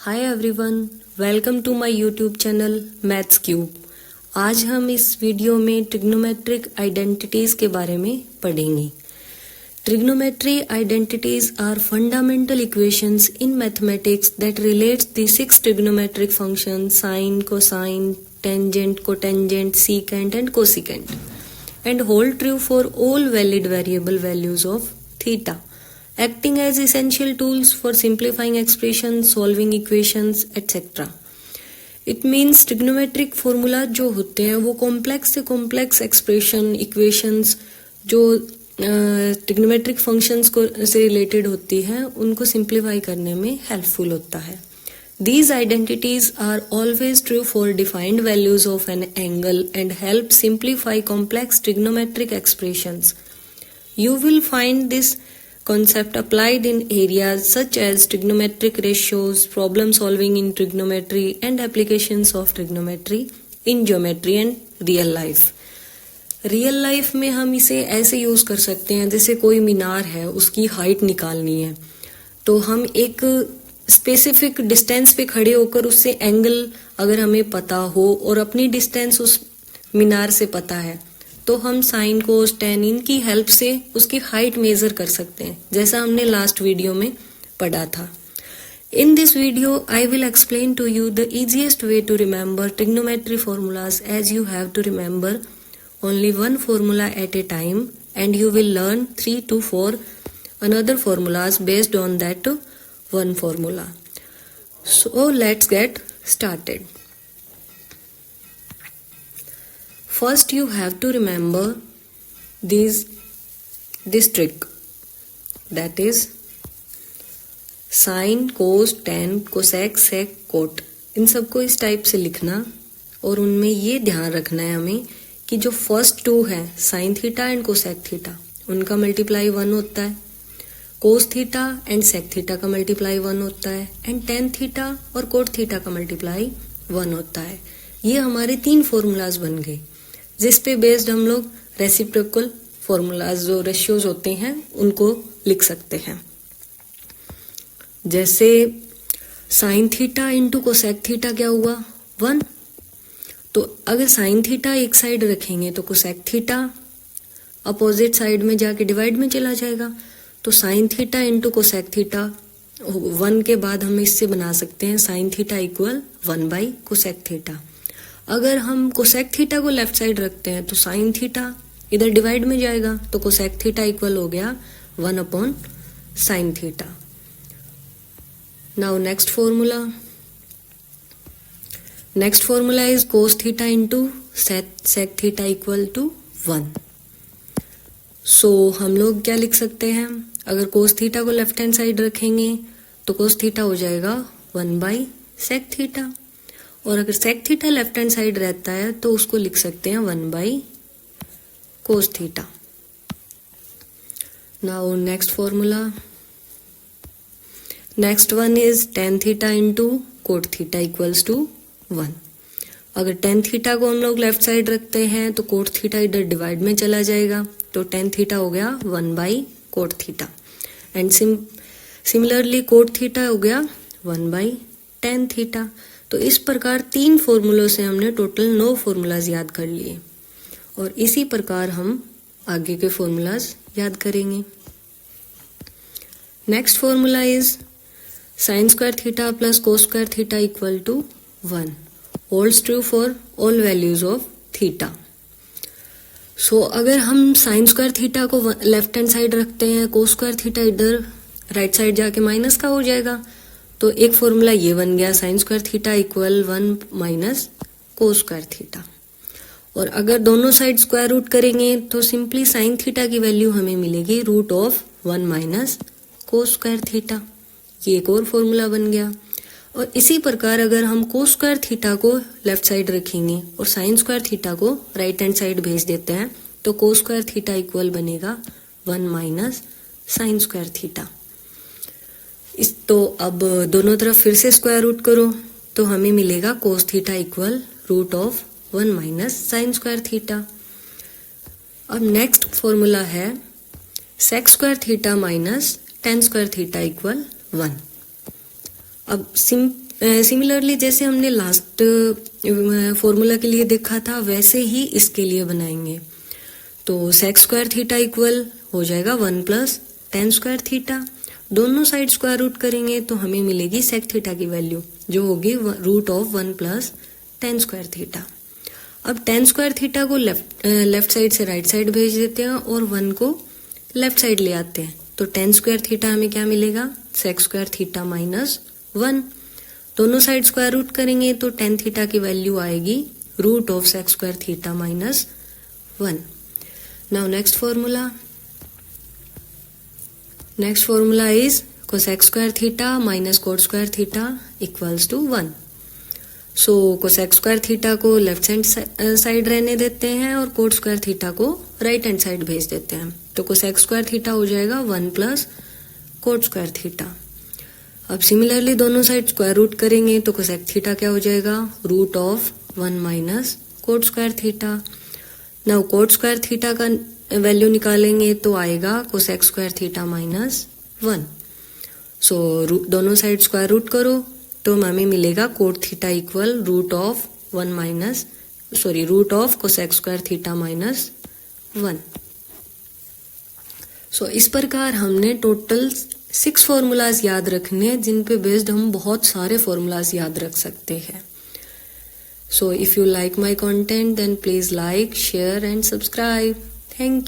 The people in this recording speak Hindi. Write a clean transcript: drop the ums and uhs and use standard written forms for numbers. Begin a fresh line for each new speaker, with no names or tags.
Hi everyone, welcome to my YouTube channel Maths Cube. आज हम इस वीडियो में ट्रिग्नोमेट्रिक आइडेंटिटीज के बारे में पढ़ेंगे। Trigonometry identities are fundamental equations in mathematics that relates the 6 trigonometric function sine, cosine, tangent, cotangent, secant and cosecant and hold true for all valid variable values of theta, acting as essential tools for simplifying expressions, solving equations, etc. It means trigonometric formula जो होते हैं वो कॉम्प्लेक्स से कॉम्प्लेक्स एक्सप्रेशन, इक्वेशंस जो ट्रिग्नोमेट्रिक फंक्शंस को से रिलेटेड होती हैं उनको सिंप्लीफाई करने में हेल्पफुल होता है। These identities are always true for defined values of an angle and help simplify complex trigonometric expressions. You will find this concept applied in areas such as trigonometric ratios, problem solving in trigonometry, and applications of trigonometry in geometry and real life. Real life में हम इसे ऐसे यूज कर सकते हैं, जैसे कोई मीनार है, उसकी हाइट निकालनी है तो हम एक स्पेसिफिक डिस्टेंस पे खड़े होकर उससे एंगल अगर हमें पता हो और अपनी डिस्टेंस उस मीनार से पता है तो हम साइन, कोस, टेन इनकी हेल्प से उसकी हाइट मेजर कर सकते हैं, जैसा हमने लास्ट वीडियो में पढ़ा था। In this video I will explain to you the easiest way to remember trigonometry formulas as you have to remember only one formula at a time and you will learn 3 to 4 another formulas based on that one formula. So let's get started. First you have to remember this trick, that is sin, cos, tan, cosec, sec, cot। इन सबको इस टाइप से लिखना और उनमें ये ध्यान रखना है हमें कि जो फर्स्ट टू है sine theta and cosec theta उनका मल्टीप्लाई 1 होता है, cos theta and sec theta का मल्टीप्लाई 1 होता है एंड टेन थीटा और कोट थीटा का मल्टीप्लाई 1 होता है। ये हमारे 3 फॉर्मूलाज बन गए जिस पे बेस्ड हम लोग रेसिप्रोकल फॉर्मूलाज जो रेशियोज होते हैं उनको लिख सकते हैं। जैसे sine theta into cosec theta क्या हुआ 1, तो अगर साइन थीटा एक साइड रखेंगे तो कोसेक थीटा अपोजिट साइड में जाके डिवाइड में चला जाएगा, तो sine theta into cosec theta 1 के बाद हम इससे बना सकते हैं sine theta equal 1 / cosec theta. अगर हम कोसेक थीटा को लेफ्ट साइड रखते हैं तो साइन थीटा इधर डिवाइड में जाएगा तो कोसेक थीटा इक्वल हो गया 1/sin theta. Now next formula is cos theta into sec theta equal to 1। सो हम लोग क्या लिख सकते हैं, अगर कोस थीटा को लेफ्ट हैंड साइड रखेंगे तो कोस थीटा हो जाएगा 1 / सेक थीटा, और अगर sec theta left hand side रहता है तो उसको लिख सकते हैं 1 / cos theta. Now next one is tan theta into cot theta equals to 1। अगर टेन थीटा को हम लोग लेफ्ट साइड रखते हैं तो कोट थीटा इधर डिवाइड में चला जाएगा तो टेन थीटा हो गया 1 / cot theta and similarly cot theta हो गया 1 / टेन थीटा। तो इस प्रकार 3 फॉर्मूलों से हमने टोटल 9 फॉर्मूलाज याद कर लिए और इसी प्रकार हम आगे के फॉर्मूलाज याद करेंगे। Next formula is sine square theta plus cos square theta equal to 1, holds true for all values of theta. So अगर हम साइन स्क्वायर थीटा को लेफ्ट हैंड साइड रखते हैं, कोस स्क्वायर थीटा इधर राइट साइड जाके माइनस का हो जाएगा, तो एक फॉर्मूला ये बन गया sine square theta equal 1 - cos square theta. और अगर दोनों साइड स्क्वायर रूट करेंगे तो सिंपली साइन थीटा की वैल्यू हमें मिलेगी √1 - कोस स्क्वायर थीटा। ये एक और फॉर्मूला बन गया। और इसी प्रकार अगर हम कोस स्क्वायर थीटा को लेफ्ट साइड रखेंगे और साइन स्क्वायर थीटा को राइट हैंड साइड भेज देते हैं तो कोस स्क्वायर थीटा इक्वल बनेगा 1 - साइन स्क्वायर थीटा। इस तो अब दोनों तरफ फिर से स्क्वायर रूट करो तो हमें मिलेगा cos theta equal √1 - sine square theta. अब नेक्स्ट फॉर्मूला है sec square theta minus tan square theta equal 1। अब सिमिलरली जैसे हमने लास्ट फॉर्मूला के लिए देखा था वैसे ही इसके लिए बनाएंगे। तो sec स्क्वायर थीटा इक्वल हो जाएगा 1 प्लस tan स्क्वायर थीटा। दोनों साइड स्क्वायर रूट करेंगे तो हमें मिलेगी sec थीटा की वैल्यू जो होगी root of 1 plus tan square theta. अब tan स्क्वायर थीटा को लेफ्ट साइड से राइट साइड भेज देते हैं और 1 को लेफ्ट साइड ले आते हैं। तो tan स्क्वायर थीटा हमें क्या मिलेगा, sec स्क्वायर थीटा माइनस 1। दोनों साइड स्क्वायर रूट करेंगे तो tan थीटा की वैल्यू आएगी root of sec square theta minus 1। Now next formula is cosec square theta minus cot square theta equals to 1। So cosec square theta को लेफ्ट हैंड साइड रहने देते हैं और cot स्क्वायर थीटा को राइट हैंड साइड भेज देते हैं। तो cosec स्क्वायर थीटा हो जाएगा 1 प्लस cot स्क्वायर थीटा। अब सिमिलरली दोनों साइड स्क्वायर रूट करेंगे तो cosec थीटा क्या हो जाएगा, root of 1 minus cot square theta. Now cot square theta का वैल्यू निकालेंगे तो आएगा cosec square theta minus 1। So दोनों साइड स्क्वायर रूट करो तो हमें मिलेगा cot theta equal root of cosec square theta minus 1। So इस प्रकार हमने टोटल 6 फॉर्मूलाज याद रखने जिन पे बेस्ड हम बहुत सारे फॉर्मूलाज याद रख सकते हैं। So if you like my content then please like, share and subscribe. Thank you.